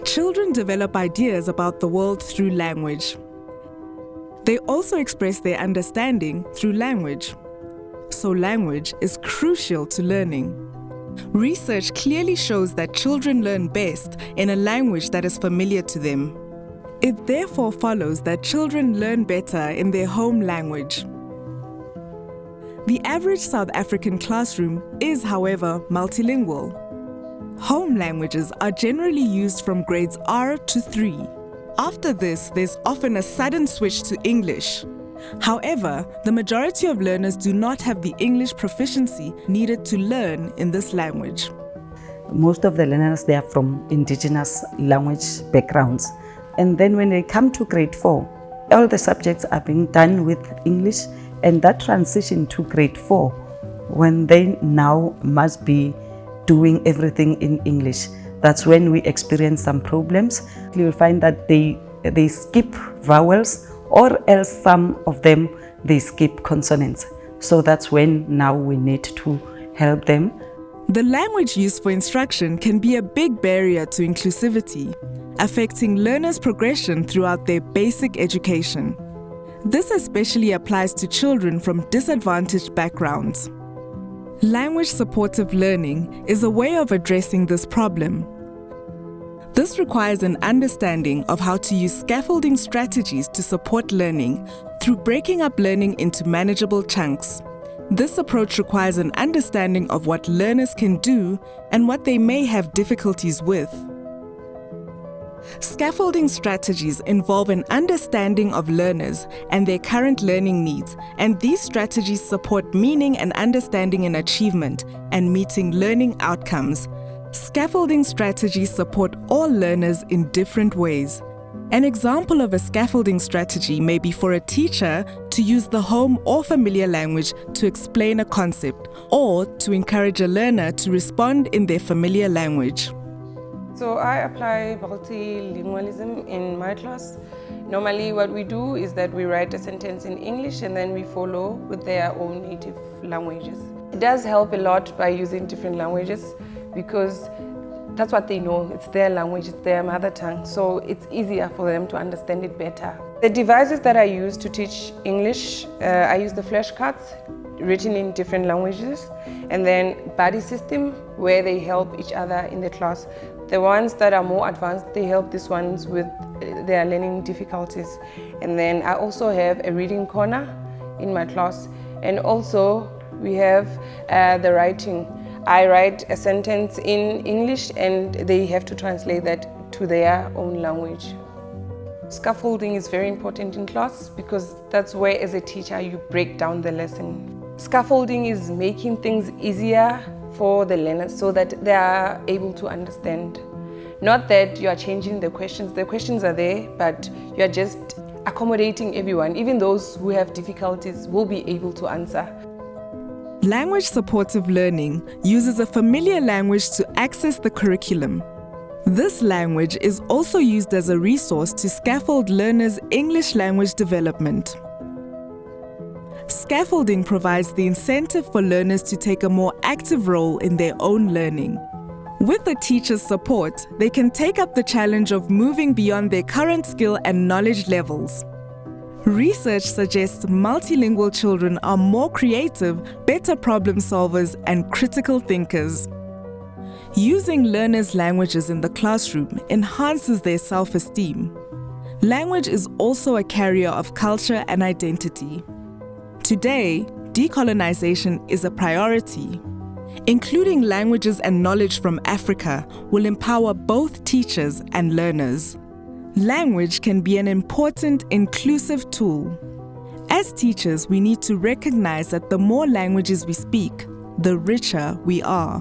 Children develop ideas about the world through language. They also express their understanding through language. So language is crucial to learning. Research clearly shows that children learn best in a language that is familiar to them. It therefore follows that children learn better in their home language. The average South African classroom is, however, multilingual. Home languages are generally used from grades R to 3. After this, there's often a sudden switch to English. However, the majority of learners do not have the English proficiency needed to learn in this language. Most of the learners, they are from indigenous language backgrounds. And then when they come to grade 4, all the subjects are being done with English, and that transition to grade 4, when they now must be doing everything in English, that's when we experience some problems. You will find that they skip vowels, or else some of them, they skip consonants. So that's when now we need to help them. The language used for instruction can be a big barrier to inclusivity, affecting learners' progression throughout their basic education. This especially applies to children from disadvantaged backgrounds. Language supportive learning is a way of addressing this problem. This requires an understanding of how to use scaffolding strategies to support learning through breaking up learning into manageable chunks. This approach requires an understanding of what learners can do and what they may have difficulties with. Scaffolding strategies involve an understanding of learners and their current learning needs, and these strategies support meaning and understanding in achievement and meeting learning outcomes. Scaffolding strategies support all learners in different ways. An example of a scaffolding strategy may be for a teacher to use the home or familiar language to explain a concept, or to encourage a learner to respond in their familiar language. So I apply multilingualism in my class. Normally what we do is that we write a sentence in English and then we follow with their own native languages. It does help a lot by using different languages because that's what they know. It's their language, it's their mother tongue, so it's easier for them to understand it better. The devices that I use to teach English, I use the flashcards written in different languages, and then buddy system where they help each other in the class. The ones that are more advanced, they help these ones with their learning difficulties. And then I also have a reading corner in my class, and also we have the writing. I write a sentence in English and they have to translate that to their own language. Scaffolding is very important in class because that's where, as a teacher, you break down the lesson. Scaffolding is making things easier for the learners so that they are able to understand. Not that you are changing the questions are there, but you are just accommodating everyone. Even those who have difficulties will be able to answer. Language supportive learning uses a familiar language to access the curriculum. This language is also used as a resource to scaffold learners' English language development. Scaffolding provides the incentive for learners to take a more active role in their own learning. With the teacher's support, they can take up the challenge of moving beyond their current skill and knowledge levels. Research suggests multilingual children are more creative, better problem solvers, and critical thinkers. Using learners' languages in the classroom enhances their self-esteem. Language is also a carrier of culture and identity. Today, decolonization is a priority. Including languages and knowledge from Africa will empower both teachers and learners. Language can be an important inclusive tool. As teachers, we need to recognize that the more languages we speak, the richer we are.